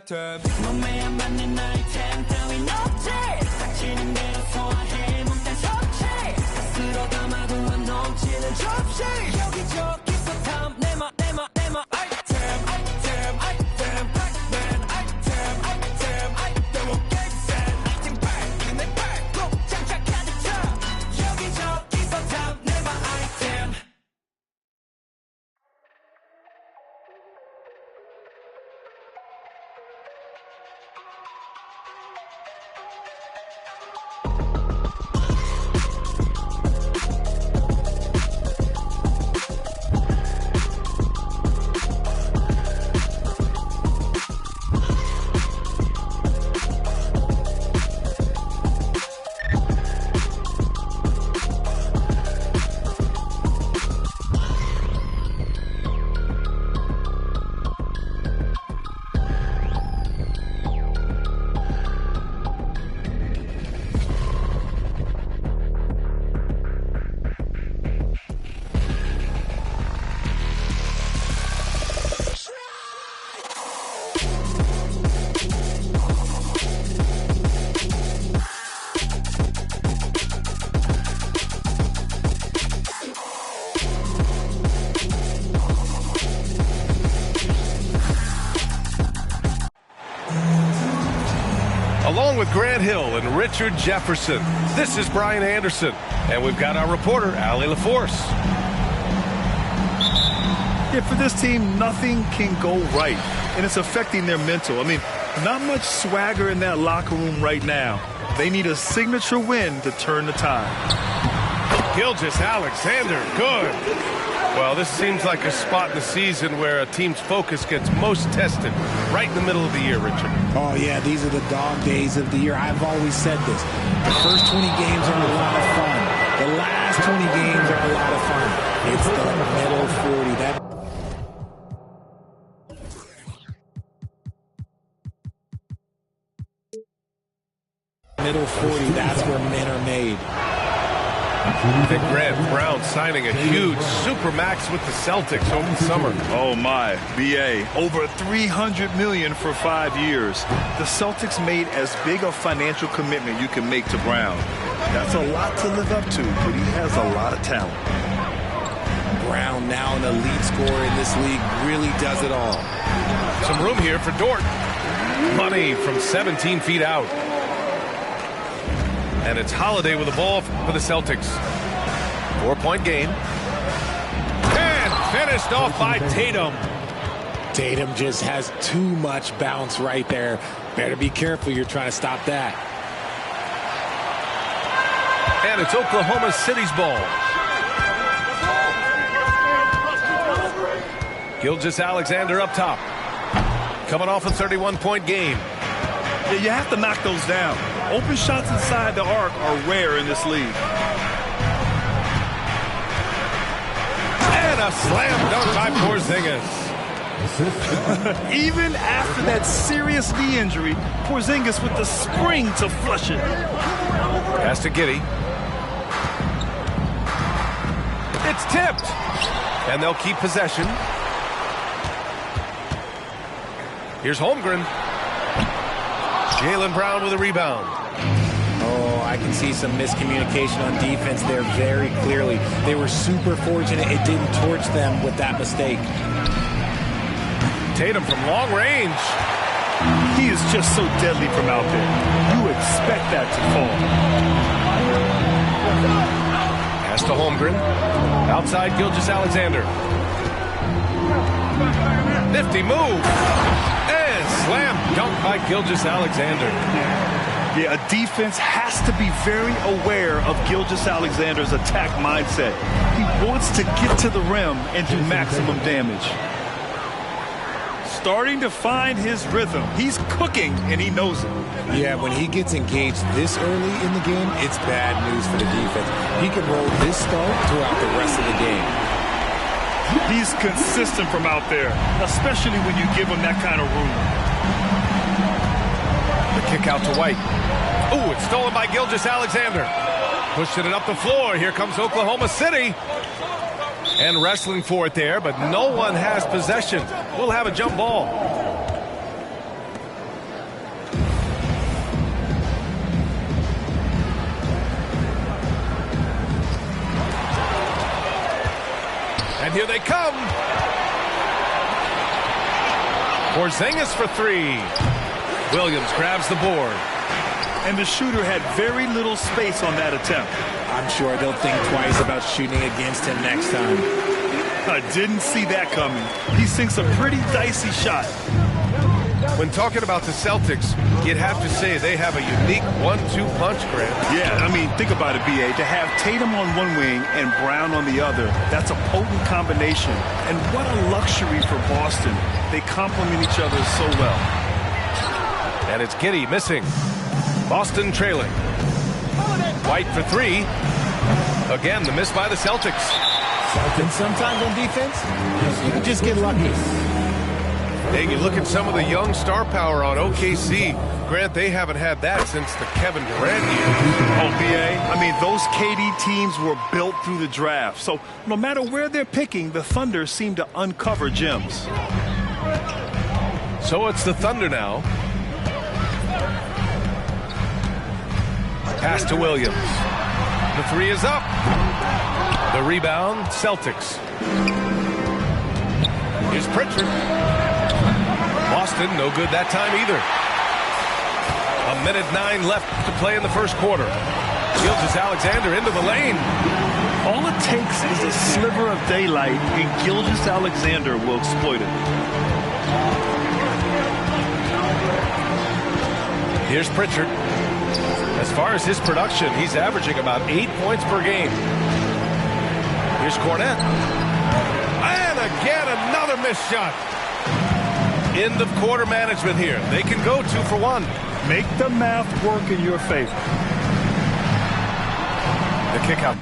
아이템 몸매에 맞는 아이템 따윈 없지 닥치는 대로 소화해 몽땅 섭취 스스로 담아도 안 넘치는 접시 여기저기서 탐 내마 아이템 팩맨 아이템 오케이센 아이템 팩 내 팩 꼭 장착하듯 여기저기서 탐 내마 아이템. Along with Grant Hill and Richard Jefferson, this is Brian Anderson, and we've got our reporter, Allie LaForce. Yeah, for this team, nothing can go right, and it's affecting their mental. I mean, not much swagger in that locker room right now. They need a signature win to turn the tide. Gilgeous-Alexander, good. Well, this seems like a spot in the season where a team's focus gets most tested, right in the middle of the year, Richard. Oh, yeah, these are the dog days of the year. I've always said this. The first 20 games are a lot of fun. The last 20 games are a lot of fun. It's the middle 40. Middle 40, that's where men are made. Big Grant Brown signing a huge supermax with the Celtics over the summer. Oh my, BA, over $300 million for 5 years. The Celtics made as big a financial commitment you can make to Brown. That's a lot to live up to, but he has a lot of talent. Brown, now an elite scorer in this league, really does it all. Some room here for Dort. Money from 17 feet out. And it's Holiday with the ball for the Celtics. 4-point game. And finished off by Tatum. Tatum just has too much bounce right there. Better be careful, you're trying to stop that. And it's Oklahoma City's ball. Gilgeous-Alexander up top. Coming off a 31-point game. Yeah, you have to knock those down. Open shots inside the arc are rare in this league. And a slam dunk by Porzingis. Even after that serious knee injury, Porzingis with the spring to flush it. Pass to Giddey. It's tipped. And they'll keep possession. Here's Holmgren. Jaylen Brown with a rebound. Oh, I can see some miscommunication on defense there very clearly. They were super fortunate it didn't torch them with that mistake. Tatum from long range. He is just so deadly from out there. You expect that to fall. Pass to Holmgren. Outside Gilgeous-Alexander. Nifty move. And slam dunk by Gilgeous-Alexander. Yeah, a defense has to be very aware of Gilgeous-Alexander's attack mindset. He wants to get to the rim and do maximum damage. Starting to find his rhythm. He's cooking, and he knows it. Yeah, when he gets engaged this early in the game, it's bad news for the defense. He can roll this start throughout the rest of the game. He's consistent from out there, especially when you give him that kind of room. The kick out to White. Ooh, it's stolen by Gilgeous-Alexander. Pushing it up the floor. Here comes Oklahoma City. And wrestling for it there, but no one has possession. We'll have a jump ball. And here they come. Porzingis for three. Williams grabs the board. And the shooter had very little space on that attempt. I'm sure they'll think twice about shooting against him next time. I didn't see that coming. He sinks a pretty dicey shot. When talking about the Celtics, you'd have to say they have a unique 1-2 punch, Grant. Yeah, I mean, think about it, B.A. To have Tatum on one wing and Brown on the other, that's a potent combination. And what a luxury for Boston. They complement each other so well. And it's Giddey missing. Boston trailing. White for three. Again, the miss by the Celtics. And sometimes on defense, you can just get lucky. Hey, you look at some of the young star power on OKC. Grant, they haven't had that since the Kevin Durant years. Oh, B.A., I mean, those KD teams were built through the draft. So no matter where they're picking, the Thunder seem to uncover gems. So it's the Thunder now. Pass to Williams. The three is up. The rebound, Celtics. Here's Pritchard. Boston, no good that time either. 1:09 left to play in the first quarter. Gilgeous-Alexander into the lane. All it takes is a sliver of daylight, and Gilgeous-Alexander will exploit it. Here's Pritchard. As far as his production, he's averaging about 8 points per game. Here's Cornette. And again, another missed shot. End of quarter management here. They can go 2 for 1. Make the math work in your favor. The kick out.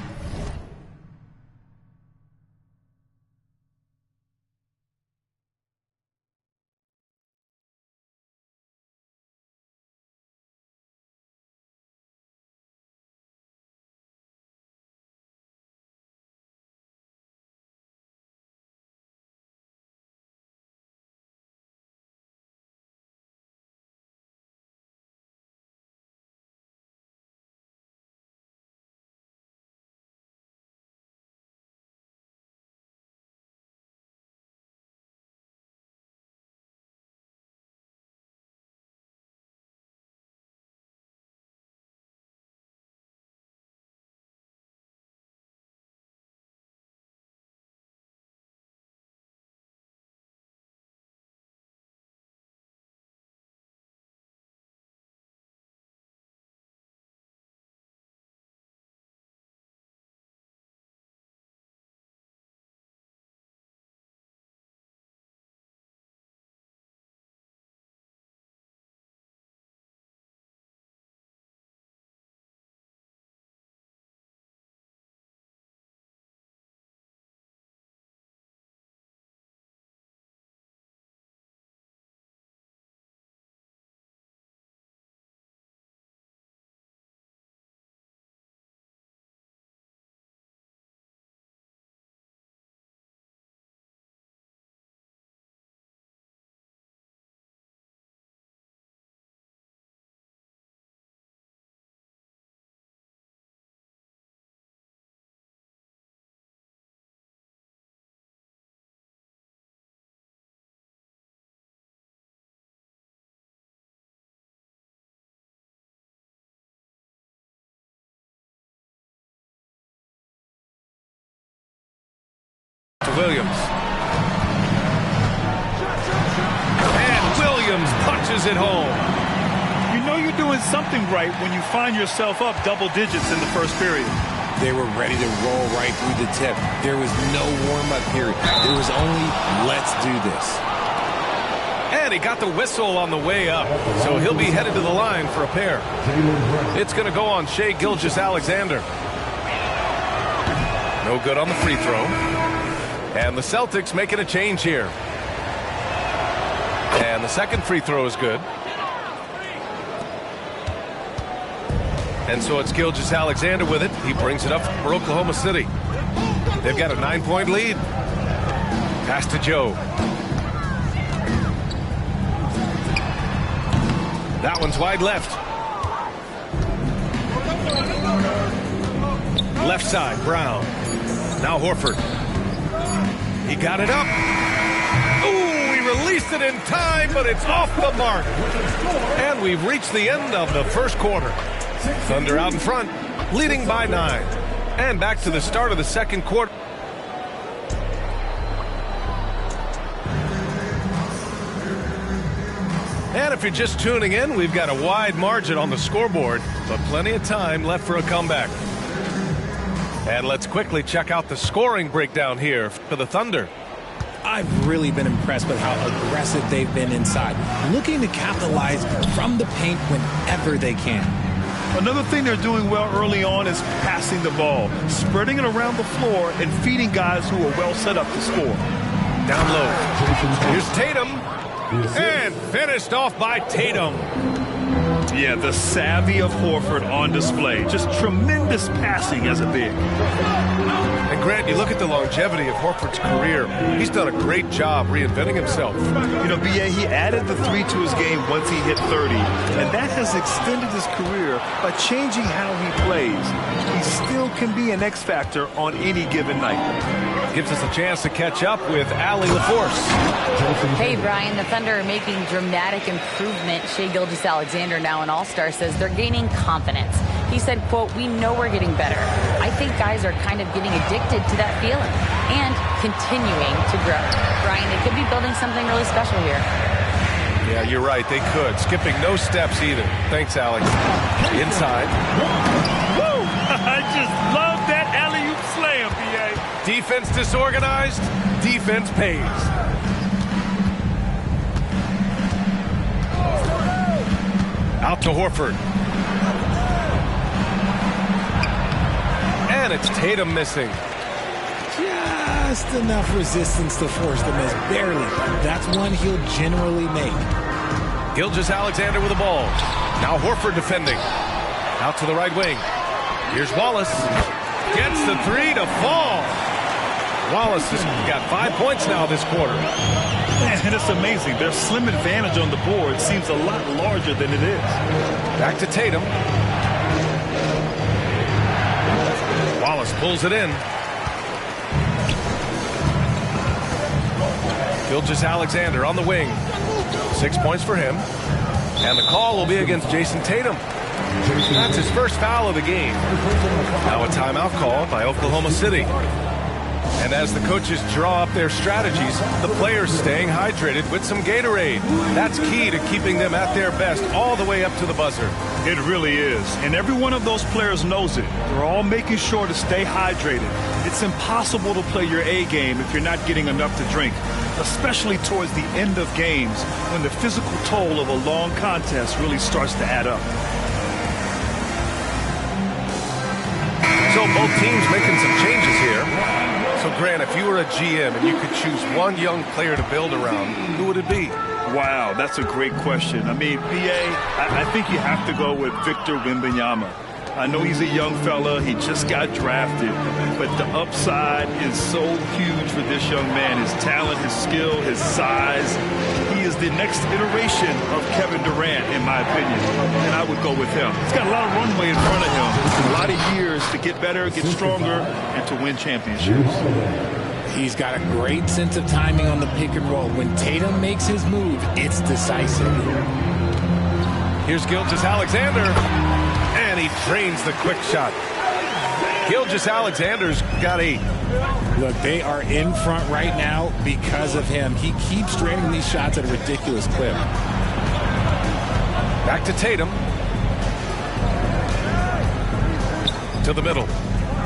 To Williams. And Williams punches it home. You know you're doing something right when you find yourself up double digits in the first period. They were ready to roll right through the tip. There was no warm-up period. There was only, let's do this. And he got the whistle on the way up, so he'll be headed to the line for a pair. It's going to go on Shai Gilgeous-Alexander. No good on the free throw. And the Celtics making a change here. And the second free throw is good. And so it's Gilgeous-Alexander with it. He brings it up for Oklahoma City. They've got a 9-point lead. Pass to Joe. That one's wide left. Left side, Brown. Now Horford. He got it up. Ooh, he released it in time, but it's off the mark. And we've reached the end of the first quarter. Thunder out in front, leading by 9. And back to the start of the second quarter. And if you're just tuning in, we've got a wide margin on the scoreboard, but plenty of time left for a comeback. And let's quickly check out the scoring breakdown here for the Thunder. I've really been impressed with how aggressive they've been inside, looking to capitalize from the paint whenever they can. Another thing they're doing well early on is passing the ball, spreading it around the floor and feeding guys who are well set up to score. Down low. Here's Tatum. And finished off by Tatum. Yeah, the savvy of Horford on display. Just tremendous passing as a big. And Grant, you look at the longevity of Horford's career. He's done a great job reinventing himself. You know, B.A., he added the 3 to his game once he hit 30, and that has extended his career by changing how he plays. He still can be an X factor on any given night. Gives us a chance to catch up with Allie LaForce. Hey, Brian, the Thunder are making dramatic improvement. Shai Gilgeous-Alexander, now an All-Star, says they're gaining confidence. He said, quote, "We know we're getting better. I think guys are kind of getting addicted to that feeling and continuing to grow." Brian, they could be building something really special here. Yeah, you're right. They could. Skipping no steps either. Thanks, Alex. Inside. Woo! I just love that alley-oop slam, B.A. Defense disorganized. Defense pays. Out to Horford. And it's Tatum missing. Just enough resistance to force the miss. Barely. That's one he'll generally make. Gilgeous-Alexander with the ball. Now Horford defending. Out to the right wing. Here's Wallace. Gets the 3 to fall. Wallace has got 5 points now this quarter. Man, it's amazing. Their slim advantage on the board seems a lot larger than it is. Back to Tatum. Wallace pulls it in. Gilgeous-Alexander on the wing. 6 points for him. And the call will be against Jason Tatum. That's his first foul of the game. Now a timeout call by Oklahoma City. And as the coaches draw up their strategies, the players staying hydrated with some Gatorade. That's key to keeping them at their best all the way up to the buzzer. It really is. And every one of those players knows it. They're all making sure to stay hydrated. It's impossible to play your A game if you're not getting enough to drink, especially towards the end of games when the physical toll of a long contest really starts to add up. So both teams making some changes here. So, Grant, if you were a GM and you could choose one young player to build around, who would it be? Wow, that's a great question. I mean, B.A., I think you have to go with Victor Wembanyama. I know he's a young fella. He just got drafted. But the upside is so huge for this young man. His talent, his skill, his size. He is the next iteration of Kevin Durant, in my opinion. And I would go with him. He's got a lot of runway in front of him. A lot of years to get better, get stronger, and to win championships. He's got a great sense of timing on the pick and roll. When Tatum makes his move, it's decisive. Here's Gilgeous-Alexander. And he drains the quick shot. Gilgeous-Alexander's got 8. Look, they are in front right now because of him. He keeps draining these shots at a ridiculous clip. Back to Tatum. To the middle.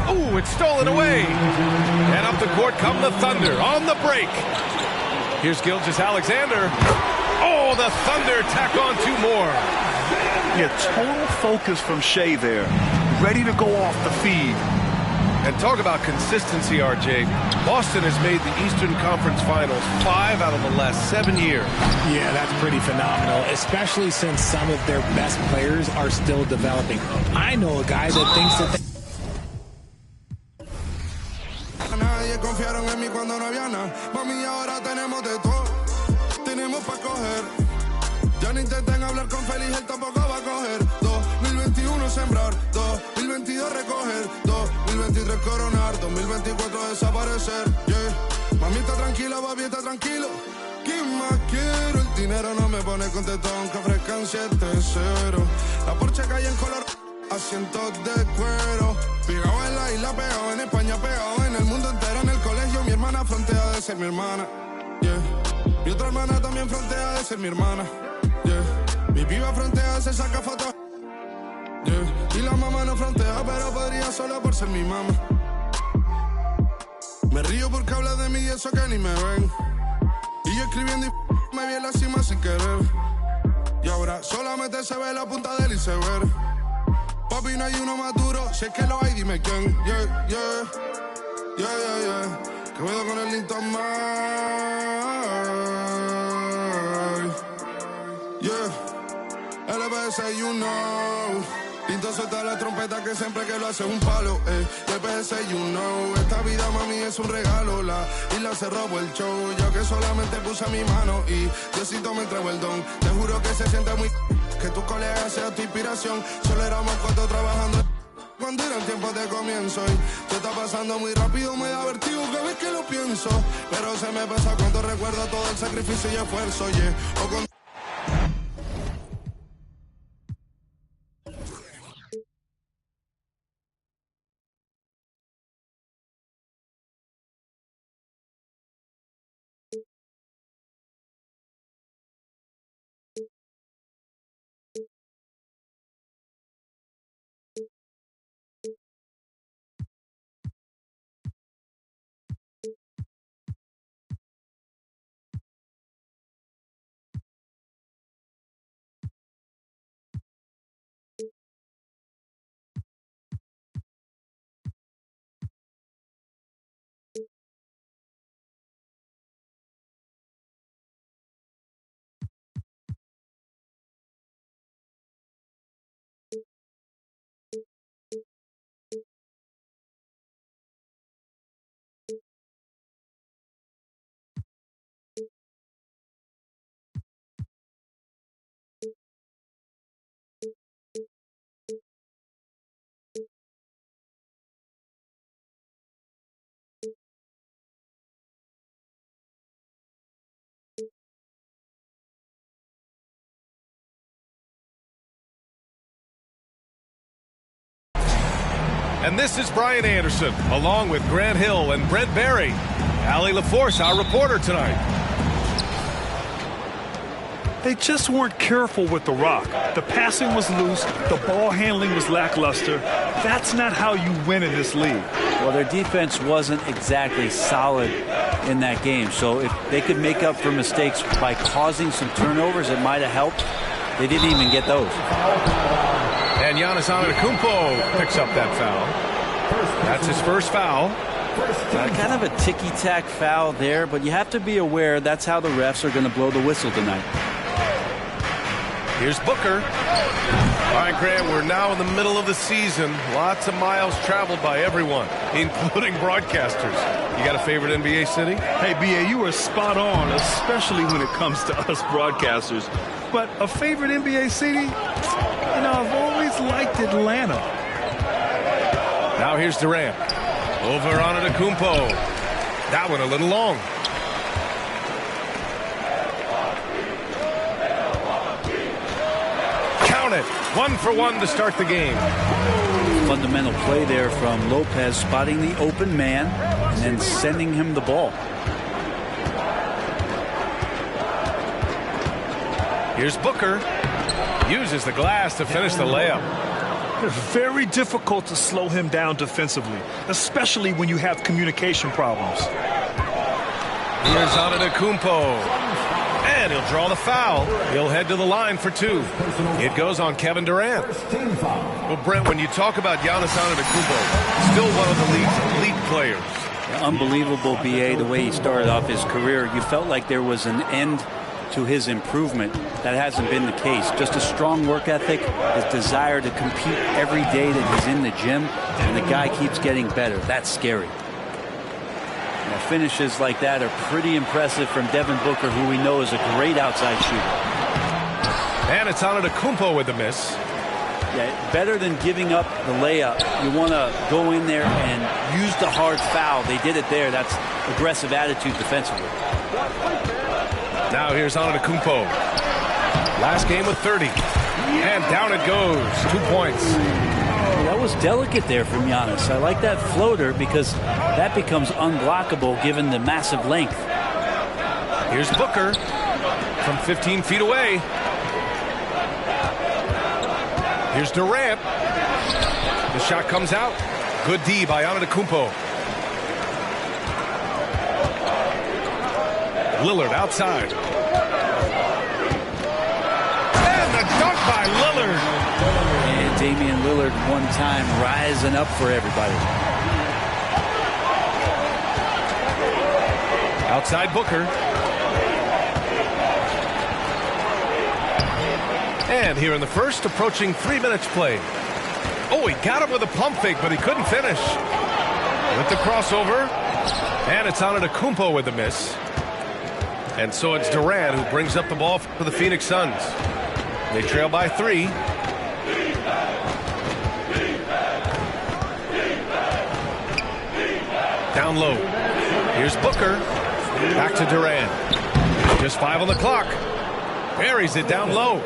Ooh, it's stolen away. And up the court come the Thunder on the break. Here's Gilgeous-Alexander. Oh, the Thunder tack on 2 more. Yeah, total focus from Shai there. Ready to go off the feed. And talk about consistency, RJ. Boston has made the Eastern Conference Finals 5 out of the last 7 years. Yeah, that's pretty phenomenal, especially since some of their best players are still developing. I know a guy that thinks that Nadie confiaron en mí cuando no había nada. Mami, ahora tenemos de todo. Tenemos para coger. Ya no intenten hablar con Félix, él tampoco va a coger. 2021 sembrar, 2022 recoger, 2023 coronar, 2024 desaparecer. Yeah. Mami, está tranquila, papi, está tranquilo. ¿Qué más quiero? El dinero no me pone contento aunque ofrezcan 7-0. La Porsche calle en color, asientos de cuero. Pegado en la isla, pegado en España, pegado en el mundo entero. En el colegio mi hermana frontea de ser mi hermana, yeah. Mi otra hermana también frontea de ser mi hermana, yeah. Mi piba frontea, se saca fotos, yeah. Y la mamá no frontea, pero podría solo por ser mi mamá. Me río porque habla de mí y eso que ni me ven. Y yo escribiendo y me vi en la cima sin querer. Y ahora solamente se ve la punta del iceberg. Papi, no hay uno más duro, si es que lo hay, dime quién. Yeah, yeah, yeah, yeah, yeah. Que puedo con el Linton Mike. Yeah, LPS, you know. Pinto suelta la trompeta que siempre que lo hace un palo, LPS, you know. Esta vida, mami, es un regalo. La isla se robó el show. Yo que solamente puse mi mano y Diosito me entregó el don. Te juro que se siente muy que tu colega sea tu inspiración. Solo éramos 4 trabajando cuando era el tiempo de comienzo. Y te está pasando muy rápido, me da vertigo cada vez que lo pienso. Pero se me pasa cuando recuerdo todo el sacrificio y esfuerzo, yeah. O con And this is Brian Anderson, along with Grant Hill and Brent Barry. Allie LaForce, our reporter tonight. They just weren't careful with the rock. The passing was loose. The ball handling was lackluster. That's not how you win in this league. Well, their defense wasn't exactly solid in that game. So if they could make up for mistakes by causing some turnovers, it might have helped. They didn't even get those. And Giannis Antetokounmpo picks up that foul. That's his first foul. Kind of a ticky-tack foul there, but you have to be aware that's how the refs are going to blow the whistle tonight. Here's Booker. All right, Grant, we're now in the middle of the season. Lots of miles traveled by everyone, including broadcasters. You got a favorite NBA city? Hey, B.A., you are spot on, especially when it comes to us broadcasters. But a favorite NBA city? You know, I've always liked Atlanta. Now here's Durant. Over on Antetokounmpo. That one a little long. Count it. 1 for 1 to start the game. Fundamental play there from Lopez, spotting the open man and then sending him the ball. Here's Booker. Uses the glass to finish the layup. Very difficult to slow him down defensively, especially when you have communication problems. Here's Antetokounmpo. And he'll draw the foul. He'll head to the line for 2. It goes on Kevin Durant. Well, Brent, when you talk about Giannis Antetokounmpo, still one of the league's elite players. Unbelievable, B.A., the way he started off his career. You felt like there was an end to his improvement. That hasn't been the case. Just a strong work ethic, his desire to compete every day that he's in the gym, and the guy keeps getting better. That's scary. Now, finishes like that are pretty impressive from Devin Booker, who we know is a great outside shooter. And it's Antetokounmpo with the miss. Yeah, better than giving up the layup. You want to go in there and use the hard foul. They did it there. That's aggressive attitude defensively. Now here's Antetokounmpo. Last game with 30. And down it goes. 2 points. That was delicate there from Giannis. I like that floater because that becomes unblockable given the massive length. Here's Booker from 15 feet away. Here's Durant. The shot comes out. Good D by Antetokounmpo. Lillard outside. And the dunk by Lillard. And Damian Lillard one time rising up for everybody. Outside Booker. And here in the first, approaching 3 minutes played. Oh, he got him with a pump fake, but he couldn't finish. With the crossover. And it's Antetokounmpo with the miss. And so it's Durant who brings up the ball for the Phoenix Suns. They trail by 3. Down low. Here's Booker. Back to Durant. Just 5 on the clock. Buries it down low.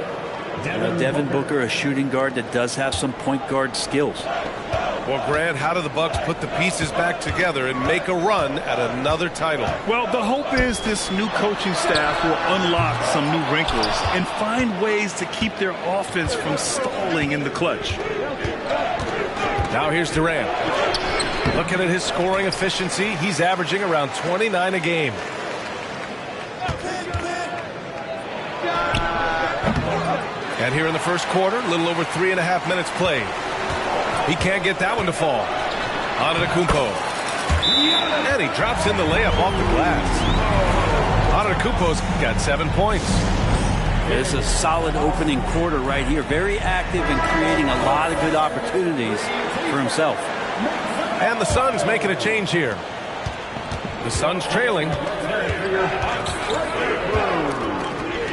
Devin Booker, a shooting guard that does have some point guard skills. Well, Grant, how do the Bucks put the pieces back together and make a run at another title? Well, the hope is this new coaching staff will unlock some new wrinkles and find ways to keep their offense from stalling in the clutch. Now here's Durant. Looking at his scoring efficiency, he's averaging around 29 a game. And here in the first quarter, a little over 3.5 minutes played. He can't get that one to fall. Antetokounmpo. And he drops in the layup off the glass. Antetokounmpo's got 7 points. It's a solid opening quarter right here. Very active and creating a lot of good opportunities for himself. And the Suns making a change here. The Suns trailing.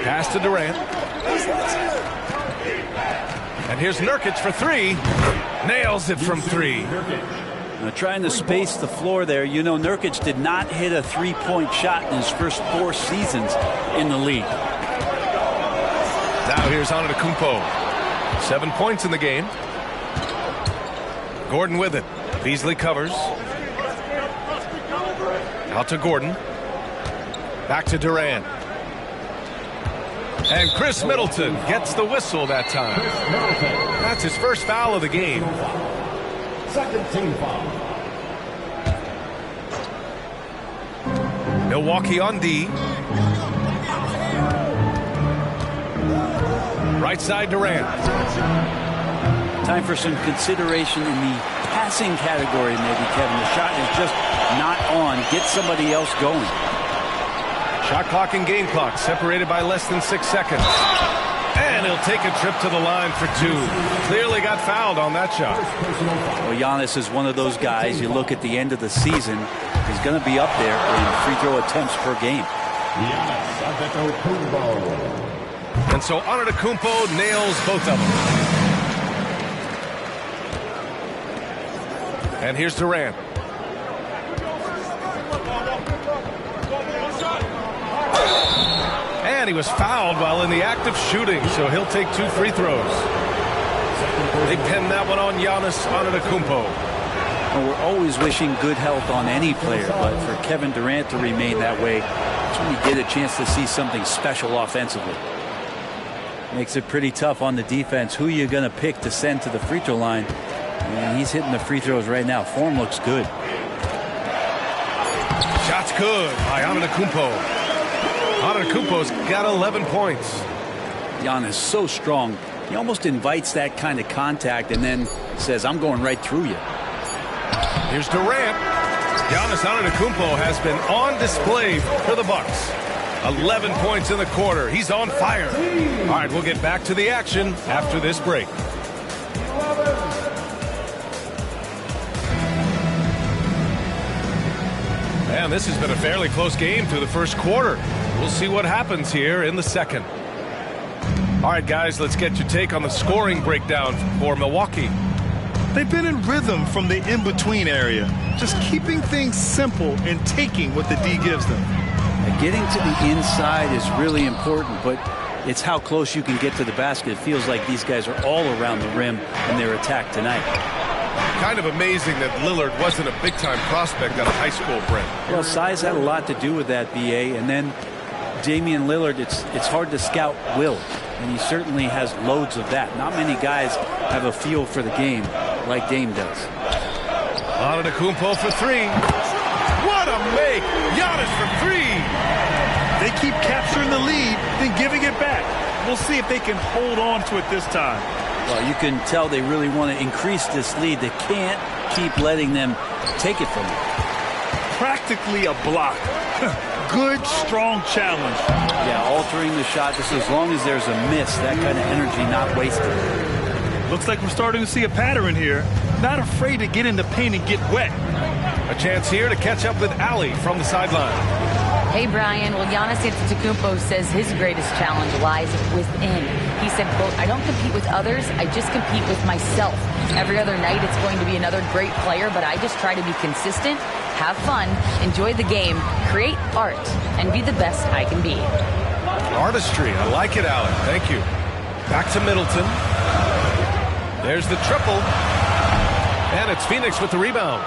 Pass to Durant. And here's Nurkic for 3. Nails it from 3. Now trying to space the floor there. You know, Nurkic did not hit a three-point shot in his first 4 seasons in the league. Now here's Antetokounmpo. 7 points in the game. Gordon with it. Beasley covers. Out to Gordon. Back to Durant. And Chris Middleton gets the whistle that time. That's his first foul of the game. Second team foul. Milwaukee on D. Right side Durant. Time for some consideration in the passing category maybe, Kevin. The shot is just not on. Get somebody else going. Shot clock and game clock separated by less than 6 seconds. And he'll take a trip to the line for 2. Clearly got fouled on that shot. Well, Giannis is one of those guys, you look at the end of the season, he's going to be up there in free throw attempts per game. And so Antetokounmpo nails both of them. And here's Durant. And he was fouled while in the act of shooting, so he'll take 2 free throws. They pin that one on Giannis Antetokounmpo. Well, we're always wishing good health on any player, but for Kevin Durant to remain that way, that's when you get a chance to see something special offensively. Makes it pretty tough on the defense. Who you going to pick to send to the free throw line? And he's hitting the free throws right now. Form looks good. Shot's good by Antetokounmpo. Antetokounmpo's got 11 points. Giannis so strong. He almost invites that kind of contact and then says, I'm going right through you. Here's Durant. Giannis Antetokounmpo has been on display for the Bucks. 11 points in the quarter. He's on fire. All right, we'll get back to the action after this break. Man, this has been a fairly close game through the first quarter. We'll see what happens here in the second. All right, guys, let's get your take on the scoring breakdown for Milwaukee. They've been in rhythm from the in-between area, just keeping things simple and taking what the D gives them. Getting to the inside is really important, but it's how close you can get to the basket. It feels like these guys are all around the rim in their attack tonight. Kind of amazing that Lillard wasn't a big-time prospect out of high school, Brent. Well, size had a lot to do with that, B.A., and then Damian Lillard, it's hard to scout will, and he certainly has loads of that. Not many guys have a feel for the game like Dame does. Antetokounmpo for three. What a make! Giannis for three! They keep capturing the lead, then giving it back. We'll see if they can hold on to it this time. Well, you can tell they really want to increase this lead. They can't keep letting them take it from them. Practically a block. Good, strong challenge. Yeah, altering the shot just as long as there's a miss, that kind of energy not wasted. Looks like we're starting to see a pattern here. Not afraid to get in the paint and get wet. A chance here to catch up with Ali from the sideline. Hey, Brian. Well, Giannis Antetokounmpo says his greatest challenge lies within. He said, quote, I don't compete with others. I just compete with myself. Every other night it's going to be another great player, but I just try to be consistent, have fun, enjoy the game, create art, and be the best I can be. Artistry. I like it, Allen. Thank you. Back to Middleton. There's the triple. And it's Phoenix with the rebound.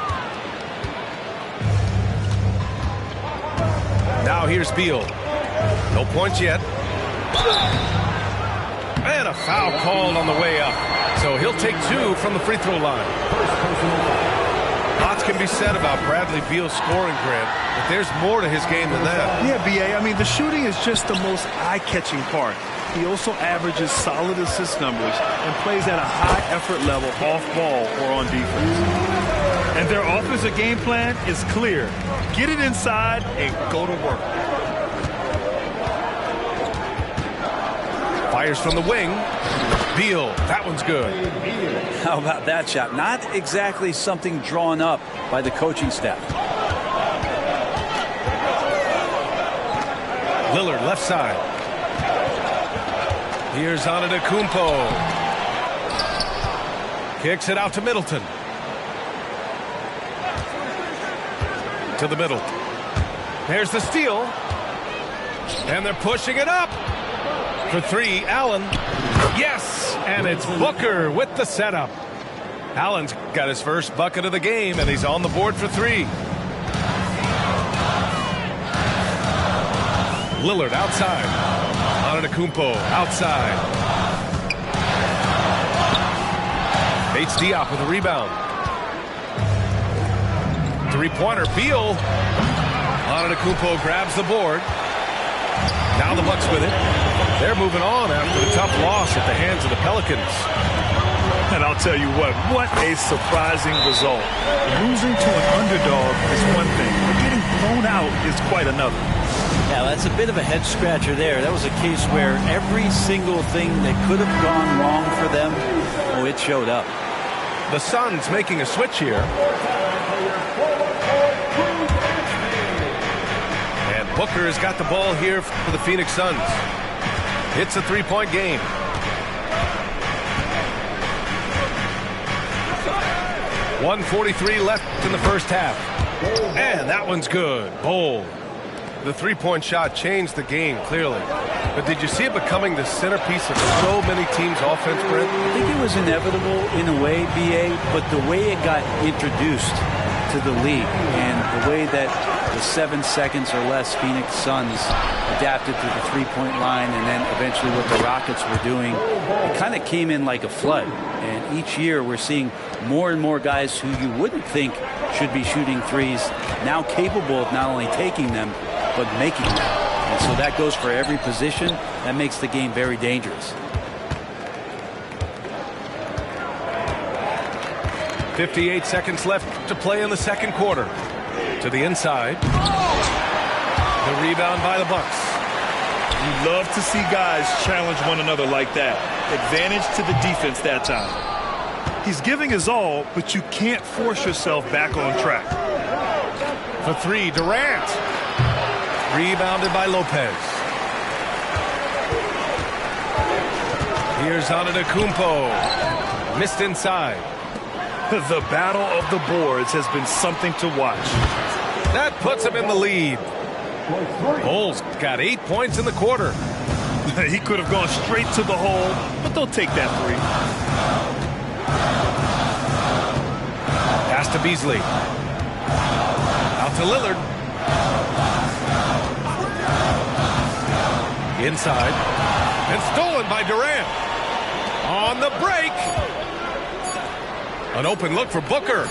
Now here's Beal. No points yet. And a foul called on the way up. So he'll take two from the free throw line. Lots can be said about Bradley Beal's scoring, Grant, but there's more to his game than that. Yeah, B.A., I mean, the shooting is just the most eye-catching part. He also averages solid assist numbers and plays at a high effort level off ball or on defense. And their offensive game plan is clear. Get it inside and go to work. Fires from the wing. Beal, that one's good. How about that shot? Not exactly something drawn up by the coaching staff. Lillard, left side. Here's Antetokounmpo. Kicks it out to Middleton. To the middle. There's the steal. And they're pushing it up. For three, Allen. Yes! And it's Booker with the setup. Allen's got his first bucket of the game, and he's on the board for three. Lillard outside. Antetokounmpo outside. Bates Diop with a rebound. Three-pointer, Beal. Antetokounmpo grabs the board. Now the Bucks with it. They're moving on after the tough loss at the hands of the Pelicans. And I'll tell you what a surprising result. Losing to an underdog is one thing, but getting blown out is quite another. Yeah, that's a bit of a head scratcher there. That was a case where every single thing that could have gone wrong for them, oh, it showed up. The Suns making a switch here. And Booker has got the ball here for the Phoenix Suns. It's a three-point game. .143 left in the first half. And that one's good. Bold. The three-point shot changed the game, clearly. But did you see it becoming the centerpiece of so many teams' offense, Brent? I think it was inevitable in a way, B.A., but the way it got introduced to the league and the way that the 7 seconds or less Phoenix Suns adapted to the three-point line and then eventually what the Rockets were doing, it kind of came in like a flood. And each year we're seeing more and more guys who you wouldn't think should be shooting threes now capable of not only taking them, but making them. And so that goes for every position. That makes the game very dangerous. 58 seconds left to play in the second quarter. To the inside. The rebound by the Bucks. You love to see guys challenge one another like that. Advantage to the defense that time. He's giving his all, but you can't force yourself back on track. For three, Durant. Rebounded by Lopez. Here's Antetokounmpo. Missed inside. The battle of the boards has been something to watch. That puts him in the lead. Bulls got 8 points in the quarter. He could have gone straight to the hole, but they'll take that three. Pass to Beasley. Out to Lillard. Inside. And stolen by Durant. On the break. An open look for Booker.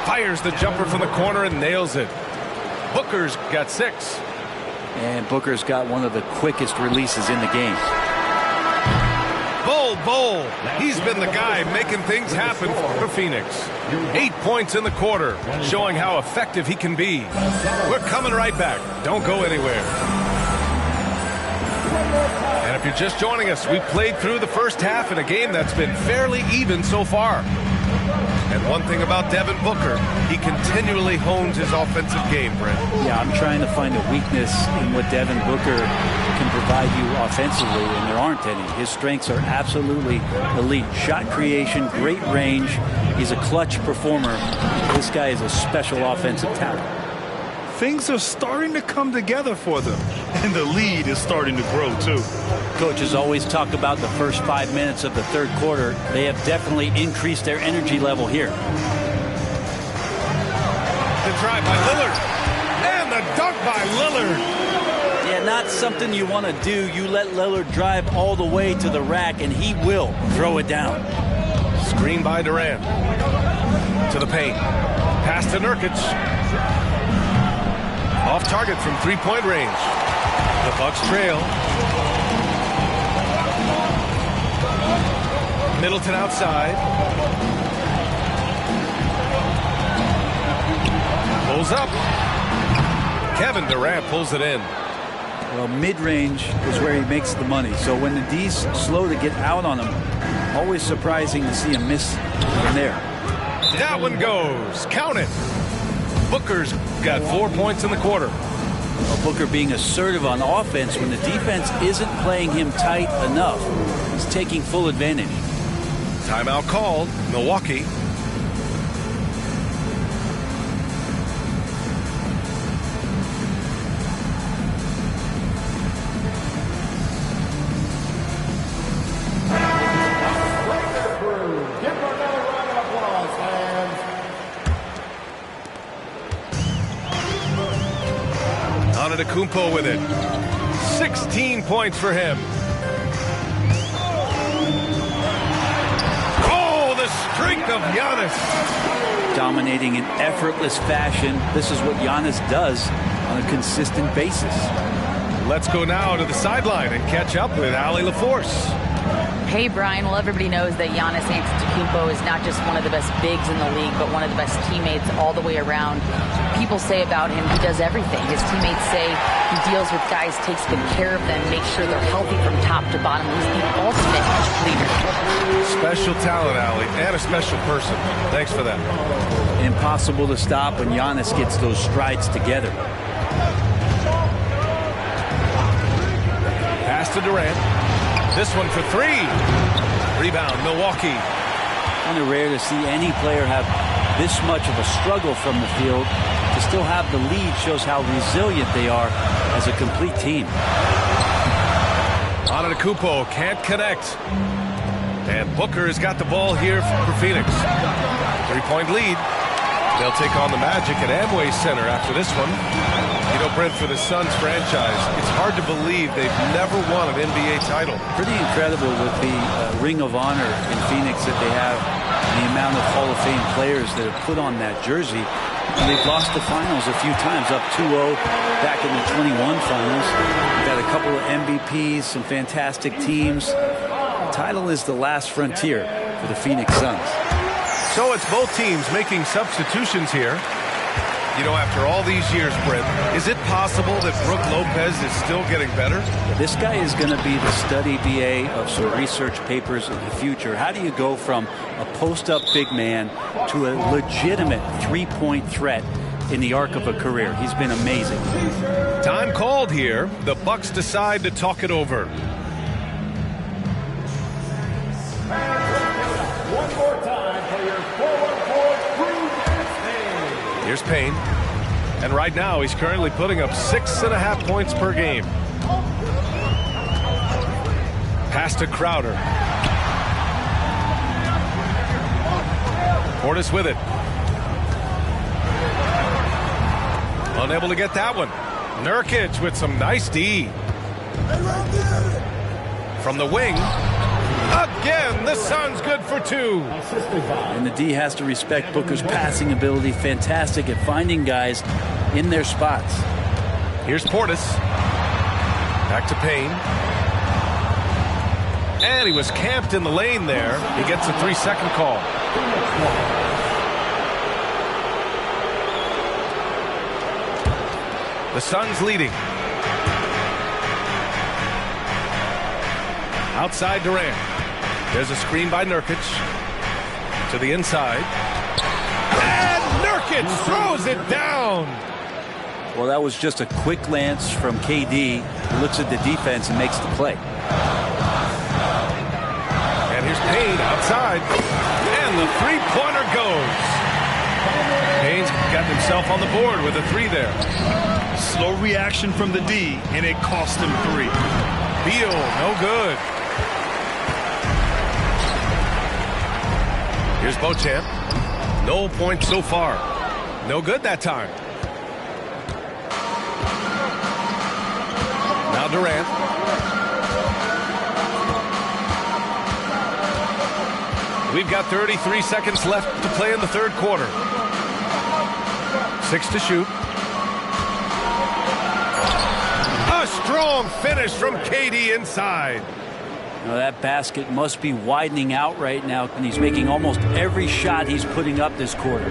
Fires the jumper from the corner and nails it. Booker's got 6. And Booker's got one of the quickest releases in the game. Bol. He's been the guy making things happen for Phoenix. 8 points in the quarter, showing how effective he can be. We're coming right back. Don't go anywhere. And if you're just joining us, we played through the first half in a game that's been fairly even so far. And one thing about Devin Booker, he continually hones his offensive game, Brent. Yeah, I'm trying to find a weakness in what Devin Booker can provide you offensively, and there aren't any. His strengths are absolutely elite. Shot creation, great range. He's a clutch performer. This guy is a special offensive talent. Things are starting to come together for them, and the lead is starting to grow, too. Coaches always talk about the first 5 minutes of the third quarter. They have definitely increased their energy level here. The drive by Lillard. And the dunk by Lillard. Yeah, not something you want to do. You let Lillard drive all the way to the rack, and he will throw it down. Screen by Durant. To the paint. Pass to Nurkic. Off target from three-point range. The Bucks trail. Middleton outside. Pulls up. Kevin Durant pulls it in. Well, mid-range is where he makes the money. So when the D's slow to get out on him, always surprising to see him miss from there. That one goes. Count it. Booker's got 4 points in the quarter. Well, Booker being assertive on offense when the defense isn't playing him tight enough. He's taking full advantage. Timeout called. Milwaukee. Antetokounmpo with it. 16 points for him. Oh, the streak of Giannis. Dominating in effortless fashion. This is what Giannis does on a consistent basis. Let's go now to the sideline and catch up with Allie LaForce. Hey, Brian. Well, everybody knows that Giannis Antetokounmpo is not just one of the best bigs in the league, but one of the best teammates all the way around. People say about him, he does everything. His teammates say he deals with guys, takes good care of them, makes sure they're healthy from top to bottom. He's the ultimate leader. Special talent, Allie, and a special person. Thanks for that. Impossible to stop when Giannis gets those strides together. Pass to Durant. This one for three. Rebound, Milwaukee. Kind of rare to see any player have this much of a struggle from the field. To still have the lead shows how resilient they are as a complete team. Antetokounmpo can't connect. And Booker has got the ball here for Phoenix. 3-point lead. They'll take on the Magic at Amway Center after this one. You know, Brent, for the Suns franchise, it's hard to believe they've never won an NBA title. Pretty incredible with the Ring of Honor in Phoenix that they have, and the amount of Hall of Fame players that have put on that jersey. And they've lost the finals a few times, up 2-0 back in the 21 finals. We've got a couple of MVPs, some fantastic teams. The title is the last frontier for the Phoenix Suns. So it's both teams making substitutions here. You know, after all these years, Brent, is it possible that Brook Lopez is still getting better? This guy is going to be the study BA of some research papers in the future. How do you go from a post-up big man to a legitimate three-point threat in the arc of a career? He's been amazing. Time called here. The Bucks decide to talk it over. Here's Payne. And right now, he's currently putting up 6.5 points per game. Pass to Crowder. Portis with it. Unable to get that one. Nurkic with some nice D. From the wing. Again, the Suns good for 2. And the D has to respect Booker's passing ability. Fantastic at finding guys in their spots. Here's Portis. Back to Payne. And he was camped in the lane there. He gets a 3-second call. The Suns leading. Outside Durant. There's a screen by Nurkic. To the inside. And Nurkic throws it down. Well, that was just a quick glance from KD. He looks at the defense and makes the play. And here's Payne outside. And the three-pointer goes. Payne's got himself on the board with a 3 there. Slow reaction from the D, and it cost him 3. Beal, no good. Here's Beauchamp. No points so far. No good that time. Now Durant. We've got 33 seconds left to play in the third quarter. 6 to shoot. A strong finish from KD inside. Now that basket must be widening out right now, and he's making almost every shot he's putting up this quarter.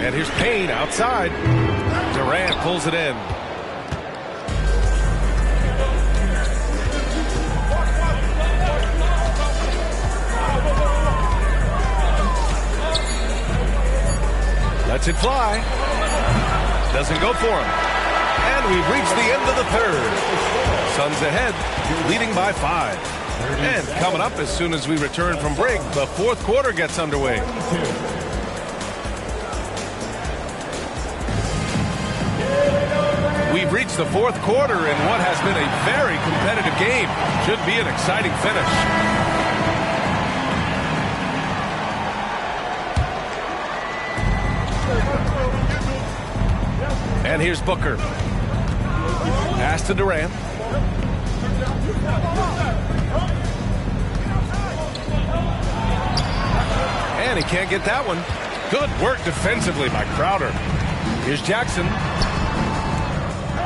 And here's Payne outside. Durant pulls it in. Lets it fly. Doesn't go for him. And we've reached the end of the third. Suns ahead, leading by 5. And coming up as soon as we return from break, the fourth quarter gets underway. We've reached the fourth quarter in what has been a very competitive game. Should be an exciting finish. And here's Booker. Pass to Durant. And he can't get that one. Good work defensively by Crowder. Here's Jackson.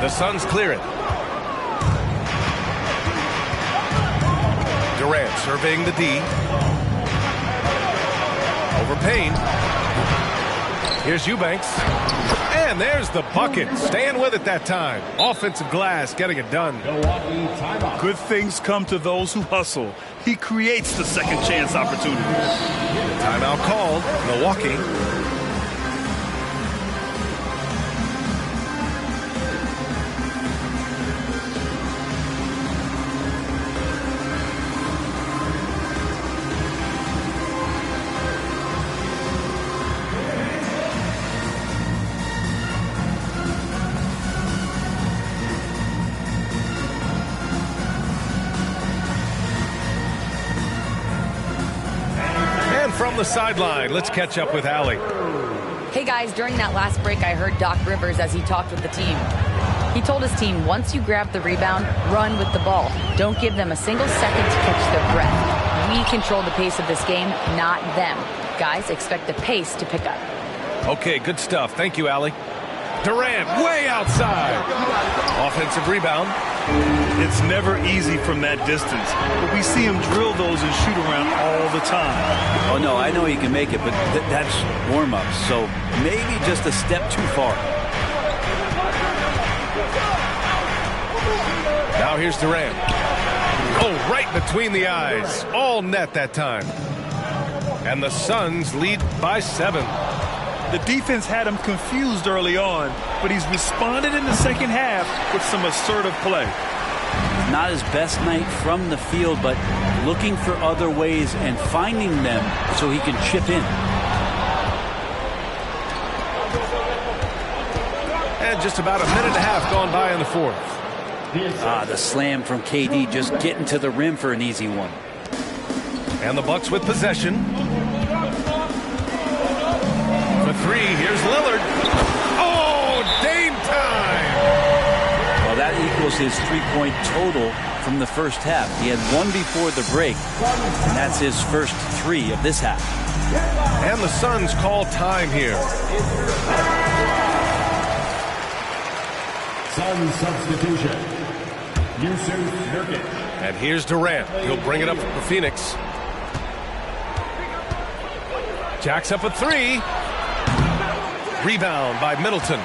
The Suns clear it. Durant surveying the D. Over Payne. Here's Eubanks. And there's the bucket. Staying with it that time. Offensive glass getting it done. Good things come to those who hustle. He creates the second chance opportunity. Timeout called. Milwaukee. From the sideline, let's catch up with Allie. Hey guys, during that last break, I heard Doc Rivers as he talked with the team. He told his team, once you grab the rebound, run with the ball. Don't give them a single second to catch their breath. We control the pace of this game, not them. Guys, expect the pace to pick up. Okay, good stuff. Thank you, Allie. Durant way outside. Offensive rebound. It's never easy from that distance, but we see him drill those and shoot around all the time. Oh, no, I know he can make it, but that's warm-up, so maybe just a step too far. Now here's Durant. Oh, right between the eyes. All net that time. And the Suns lead by 7. The defense had him confused early on, but he's responded in the second half with some assertive play. not his best night from the field, but looking for other ways and finding them so he can chip in. And just about a minute and a half gone by in the fourth. The slam from KD, just getting to the rim for an easy one. And the Bucks with possession. For three, here's Lillard. Oh, Dame time! Well, that equals his three-point total from the first half. He had one before the break, and that's his first three of this half. And the Suns call time here. Suns substitution. Yusuf Nurkic. And here's Durant. He'll bring it up for Phoenix. Jacks up a three. Rebound by Middleton.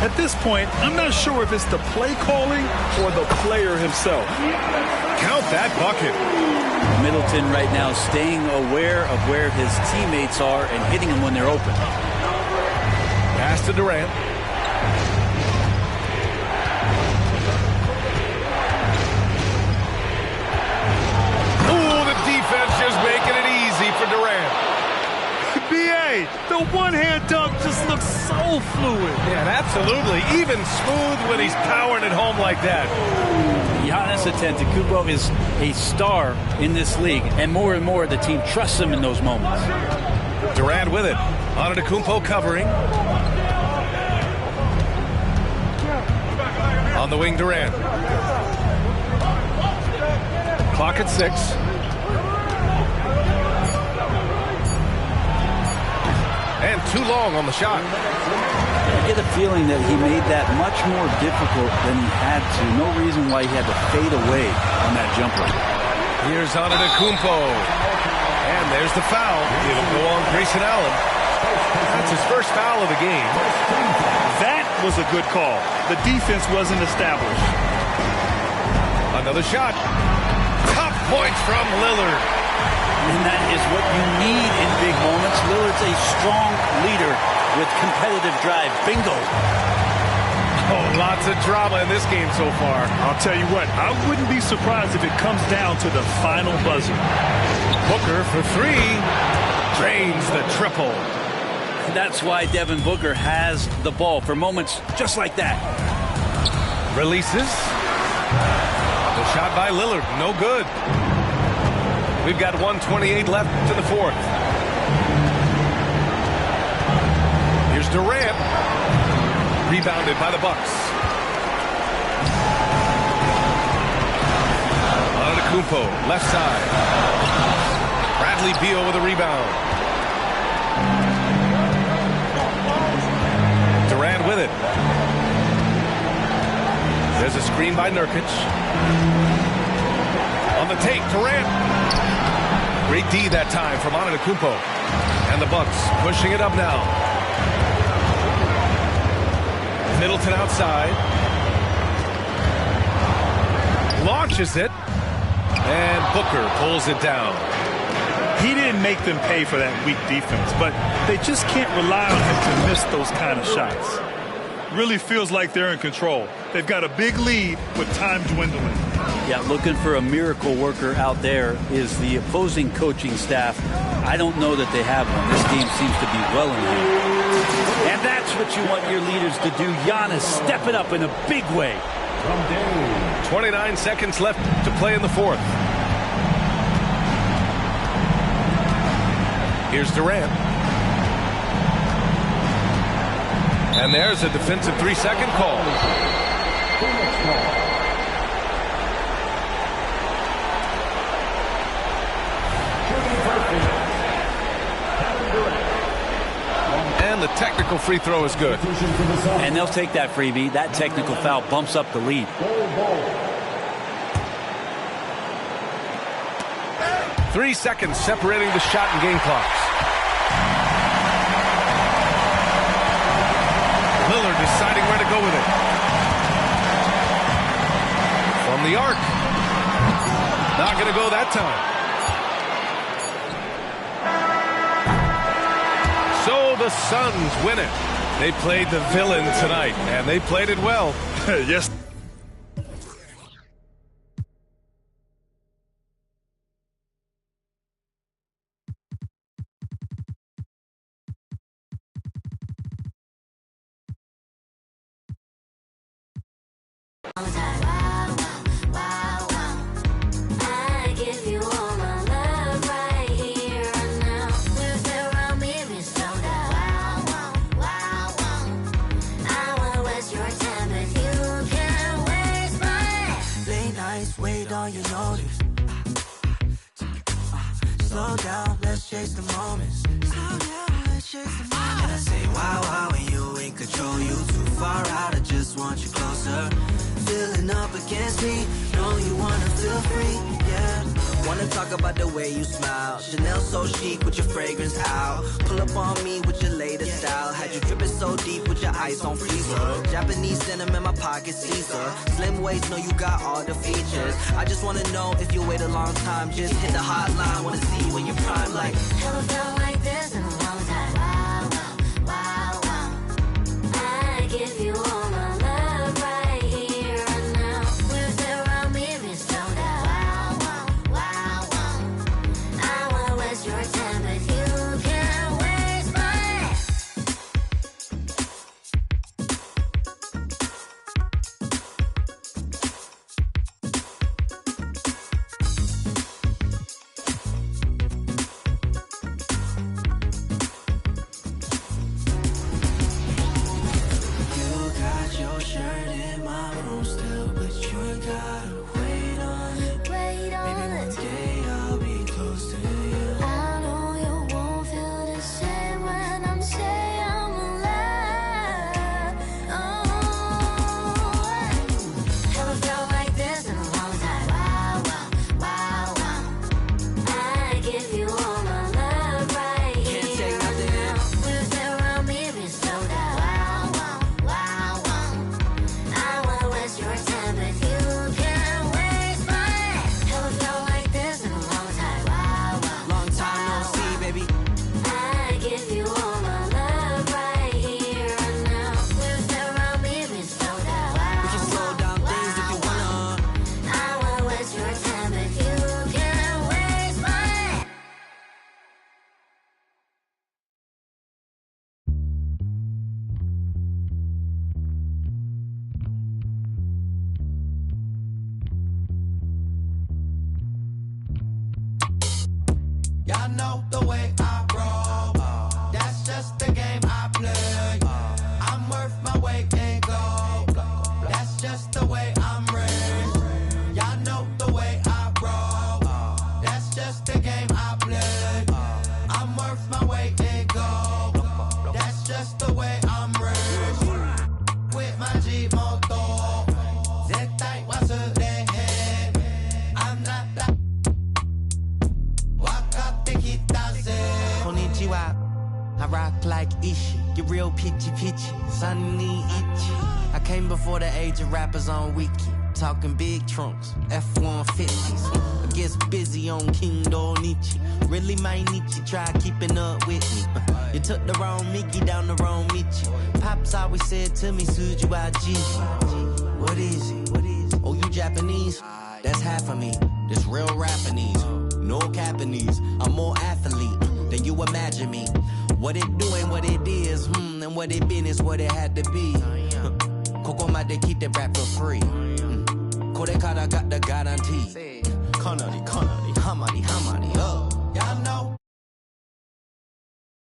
At this point, I'm not sure if it's the play calling or the player himself. Count that bucket. Middleton right now staying aware of where his teammates are and hitting them when they're open. Pass to Durant. Ooh, the defense just making it easy for Durant. B.A., the one-hand dunk just looks so fluid. Yeah, absolutely. Even smooth when he's powering it home like that. Giannis Antetokounmpo is a star in this league, and more the team trusts him in those moments. Durant with it. Antetokounmpo covering. On the wing, Durant. Clock at 6. And too long on the shot. I get a feeling that he made that much more difficult than he had to. No reason why he had to fade away on that jumper. Here's Antetokounmpo. And there's the foul. It'll go on Grayson Allen. That's his first foul of the game. That was a good call. The defense wasn't established. Another shot. Top points from Lillard. And that is what you need in big moments. Lillard's a strong leader with competitive drive. Bingo. Oh, lots of drama in this game so far. I'll tell you what, I wouldn't be surprised if it comes down to the final buzzer. Booker for three. Drains the triple. That's why Devin Booker has the ball for moments just like that. Releases. The shot by Lillard. No good. We've got 1:28 left to the fourth. Here's Durant. Rebounded by the Bucks. Antetokounmpo, left side. Bradley Beal with a rebound. Durant with it. There's a screen by Nurkic. On the take, Durant. Great D that time from Antetokounmpo. And the Bucks pushing it up now. Middleton outside. Launches it. And Booker pulls it down. He didn't make them pay for that weak defense, but they just can't rely on him to miss those kind of shots. Really feels like they're in control. They've got a big lead with time dwindling. Yeah, looking for a miracle worker out there is the opposing coaching staff. I don't know that they have one. This game seems to be well in hand. And that's what you want your leaders to do. Giannis stepping up in a big way. 29 seconds left to play in the fourth. Here's Durant. And there's a defensive 3-second call. And the technical free throw is good. And they'll take that freebie. That technical foul bumps up the lead. Three seconds separating the shot and game clocks. Lillard deciding where to go with it. From the arc. Not going to go that time. So the Suns win it. They played the villain tonight, and they played it well. Yes. I give you all my love right here and now. With around me, be slow down. I wanna waste your time, but you can't waste mine. Late nights, wait on your notice. Slow down, let's chase the moments. Slow down, let's chase the moments. And I say, wow, when you in control, you too far out, I just want you closer. Feeling up against me, know you wanna feel free, yeah. Wanna talk about the way you smile. Chanel so chic with your fragrance out. Pull up on me with your latest style. Had you dripping so deep with your ice on freezer. Japanese denim in my pocket, Caesar. Slim waist, know you got all the features. I just wanna know if you wait a long time. Just hit the hotline, wanna see you when you're prime like. Never felt like this in a long time. I give you all my love right here and now. With around me, be slow down. I wanna waste your time, but you can't waste mine. You got your shirt in my room still, but you ain't gotta wait on it. Wait on Maybe one it. day I'll be close to you. I know you won't feel the same when I'm saying I'm alive. Oh, never felt like this in a long time. I give you all my love right here. Can't take nothing in. With around me, be slow down. I wanna waste your time, but you can't waste mine. Never felt like this in a long time. Long time no see, baby. I give you all my love right here and now. With around me, be slow down. We can slow down things if you wanna. I wanna waste your time, but you can't waste mine. Y'all know the way I roll. That's just the game I play. I'm worth my weight in gold. That's just the way I'm raised. Y'all know the way I roll. That's just the game I play. I'm worth my weight in gold. That's just the way I'm raised. With my G-Moto. Zettai wasurehe. I'm not that. Konnichiwa, I rock like Ishi. Get real pitchy, sunny itchy. I came before the age of rappers on Wiki. Talking big trunks, F-150s. I guess busy on King Donichi. Really my Nietzsche, try keeping up with me. You took the wrong Mickey down the wrong Michi. Pops always said to me, Suju Aji. What is it? Oh, you Japanese? That's half of me. This real Japanese. No Japanese. I'm more athlete than you imagine me. What it do and what it is, and what it been is what it had to be. Kokomade keep the rap for free. Korekara got the guarantee. Kanari, hamari,